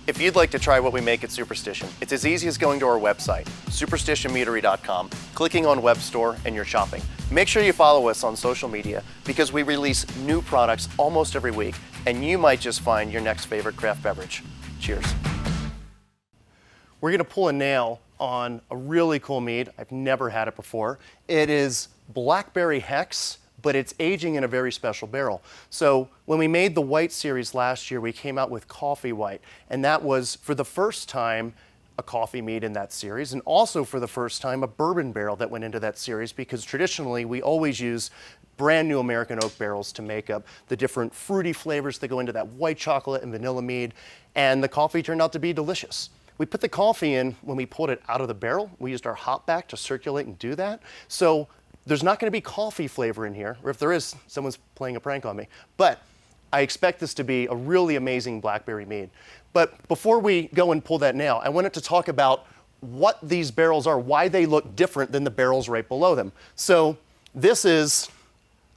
If you'd like to try what we make at Superstition, it's as easy as going to our website, superstitionmeadery.com, clicking on Web Store, and you're shopping. Make sure you follow us on social media because we release new products almost every week, and you might just find your next favorite craft beverage. Cheers. We're going to pull a nail on a really cool mead. I've never had it before. It is Blackberry Hex, but it's aging in a very special barrel. So when we made the white series last year, we came out with coffee white, and that was for the first time a coffee mead in that series, and also for the first time a bourbon barrel that went into that series, because traditionally we always use brand new American oak barrels to make up the different fruity flavors that go into that white chocolate and vanilla mead, and the coffee turned out to be delicious. We put the coffee in when we pulled it out of the barrel. We used our hop back to circulate and do that. So there's not going to be coffee flavor in here, or if there is, someone's playing a prank on me. But I expect this to be a really amazing blackberry mead. But before we go and pull that nail, I wanted to talk about what these barrels are, why they look different than the barrels right below them. So this is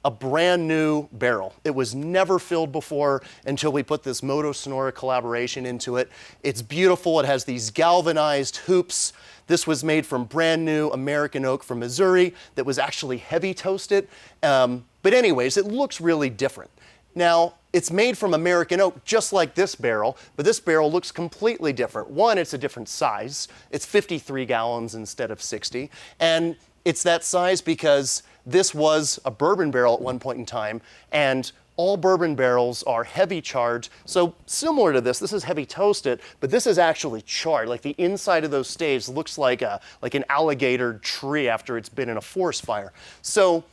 a brand new barrel. It was never filled before until we put this Moto Sonora collaboration into it. It's beautiful. It has these galvanized hoops. This was made from brand new American oak from Missouri that was actually heavy toasted. But anyways, it looks really different. Now, it's made from American oak just like this barrel, but this barrel looks completely different. One, it's a different size. It's 53 gallons instead of 60. And it's that size because this was a bourbon barrel at one point in time, and all bourbon barrels are heavy charred. So similar to this is heavy toasted, but this is actually charred. Like the inside of those staves looks like an alligator tree after it's been in a forest fire. So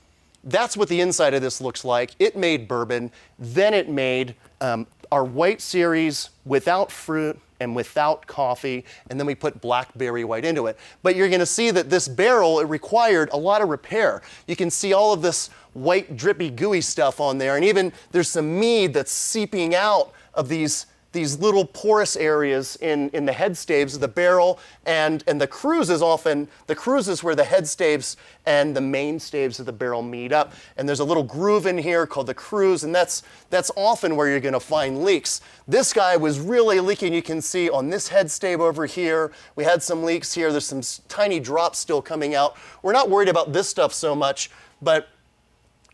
that's what the inside of this looks like. It made bourbon, then it made our white series without fruit and without coffee, and then we put blackberry white into it. But you're gonna see that this barrel, it required a lot of repair. You can see all of this white, drippy, gooey stuff on there, and even there's some mead that's seeping out of these little porous areas in the head staves of the barrel, and the cruise is where the head staves and the main staves of the barrel meet up. And there's a little groove in here called the cruise, and that's often where you're gonna find leaks. This guy was really leaking. You can see on this head stave over here, we had some leaks here. There's some tiny drops still coming out. We're not worried about this stuff so much, but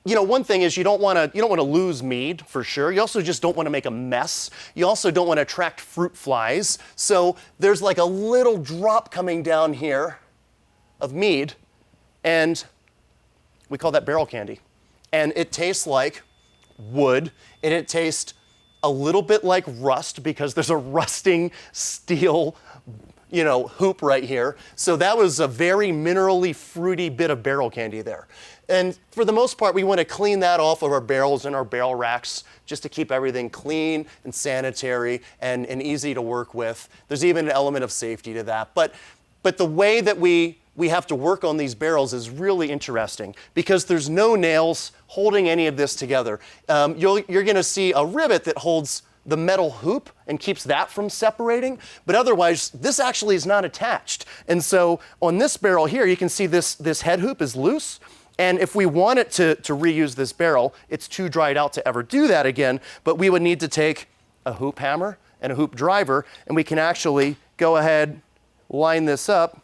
you know, one thing is you don't want to lose mead for sure. You also just don't want to make a mess. You also don't want to attract fruit flies. So there's like a little drop coming down here of mead, and we call that barrel candy. And it tastes like wood, and it tastes a little bit like rust because there's a rusting steel, you know, hoop right here. So that was a very minerally fruity bit of barrel candy there. And for the most part, we want to clean that off of our barrels and our barrel racks just to keep everything clean and sanitary and easy to work with. There's even an element of safety to that. But the way that we have to work on these barrels is really interesting because there's no nails holding any of this together. You're going to see a rivet that holds the metal hoop and keeps that from separating, but otherwise this actually is not attached. And so on this barrel here, you can see this head hoop is loose. And if we wanted to reuse this barrel, it's too dried out to ever do that again, but we would need to take a hoop hammer and a hoop driver, and we can actually go ahead, line this up,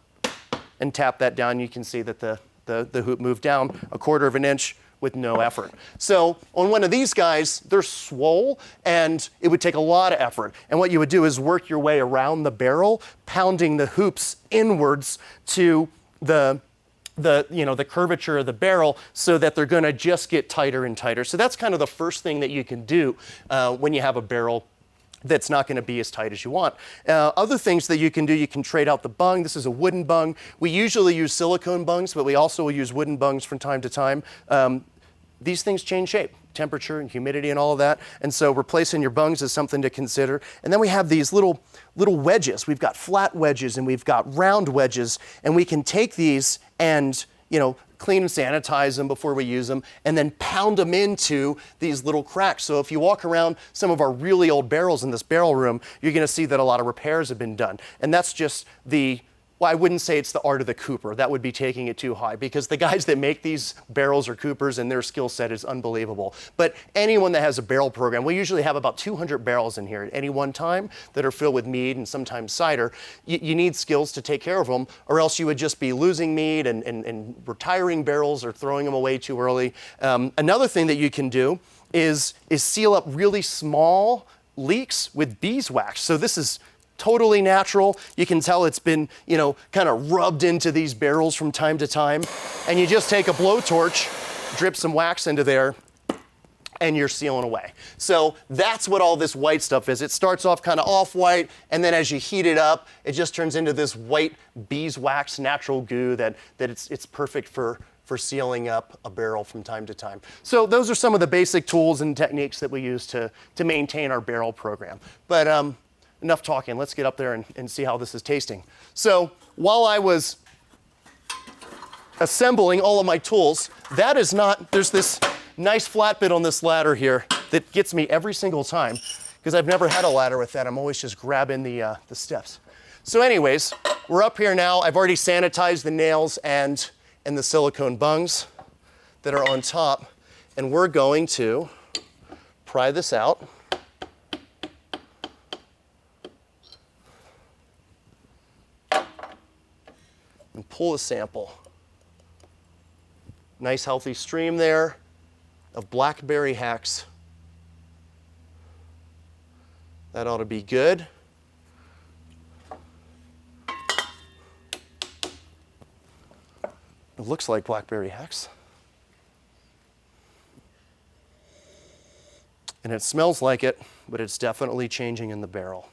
and tap that down. You can see that the hoop moved down 1/4 of an inch with no effort. So on one of these guys, they're swole, and it would take a lot of effort. And what you would do is work your way around the barrel, pounding the hoops inwards to the curvature of the barrel so that they're gonna just get tighter and tighter. So that's kind of the first thing that you can do when you have a barrel that's not gonna be as tight as you want. Other things that you can do, you can trade out the bung. This is a wooden bung. We usually use silicone bungs, but we also will use wooden bungs from time to time. These things change shape, temperature and humidity and all of that. And so replacing your bungs is something to consider. And then we have these little wedges. We've got flat wedges and we've got round wedges, and we can take these and, you know, clean and sanitize them before we use them, and then pound them into these little cracks. So if you walk around some of our really old barrels in this barrel room, you're gonna see that a lot of repairs have been done. And that's just the Well, I wouldn't say it's the art of the cooper. That would be taking it too high, because the guys that make these barrels are coopers and their skill set is unbelievable. But anyone that has a barrel program, we usually have about 200 barrels in here at any one time that are filled with mead and sometimes cider. You need skills to take care of them, or else you would just be losing mead and retiring barrels or throwing them away too early. Another thing that you can do is seal up really small leaks with beeswax. So this is totally natural. You can tell it's been, kind of rubbed into these barrels from time to time. And you just take a blowtorch, drip some wax into there, and you're sealing away. So that's what all this white stuff is. It starts off kind of off-white, and then as you heat it up, it just turns into this white beeswax natural goo that it's perfect for sealing up a barrel from time to time. So those are some of the basic tools and techniques that we use to maintain our barrel program. But enough talking, let's get up there and see how this is tasting. So while I was assembling all of my tools, there's this nice flat bit on this ladder here that gets me every single time, because I've never had a ladder with that. I'm always just grabbing the steps. So anyways, we're up here now. I've already sanitized the nails and the silicone bungs that are on top, and we're going to pry this out. And pull a sample. Nice healthy stream there of Blackberry Hex. That ought to be good. It looks like Blackberry Hex. And it smells like it, but it's definitely changing in the barrel.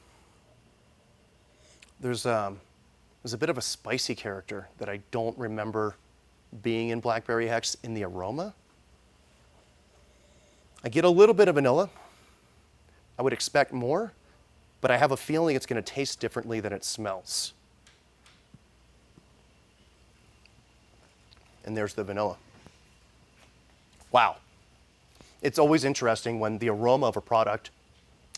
There's a bit of a spicy character that I don't remember being in Blackberry Hex in the aroma. I get a little bit of vanilla. I would expect more, but I have a feeling it's going to taste differently than it smells. And there's the vanilla. Wow. It's always interesting when the aroma of a product,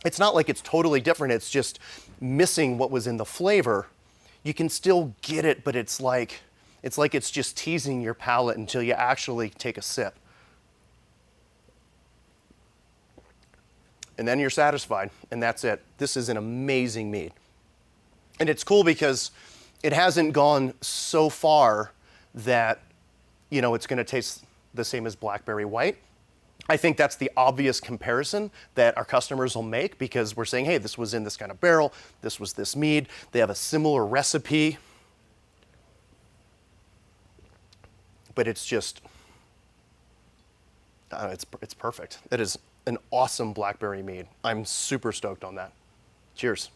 it's not like it's totally different, it's just missing what was in the flavor. You can still get it, but it's like it's just teasing your palate until you actually take a sip. And then you're satisfied, and that's it. This is an amazing mead. And it's cool because it hasn't gone so far that, it's going to taste the same as Blackberry White. I think that's the obvious comparison that our customers will make, because we're saying, hey, this was in this kind of barrel, this was this mead, they have a similar recipe. But it's just, it's perfect. It is an awesome blackberry mead. I'm super stoked on that. Cheers.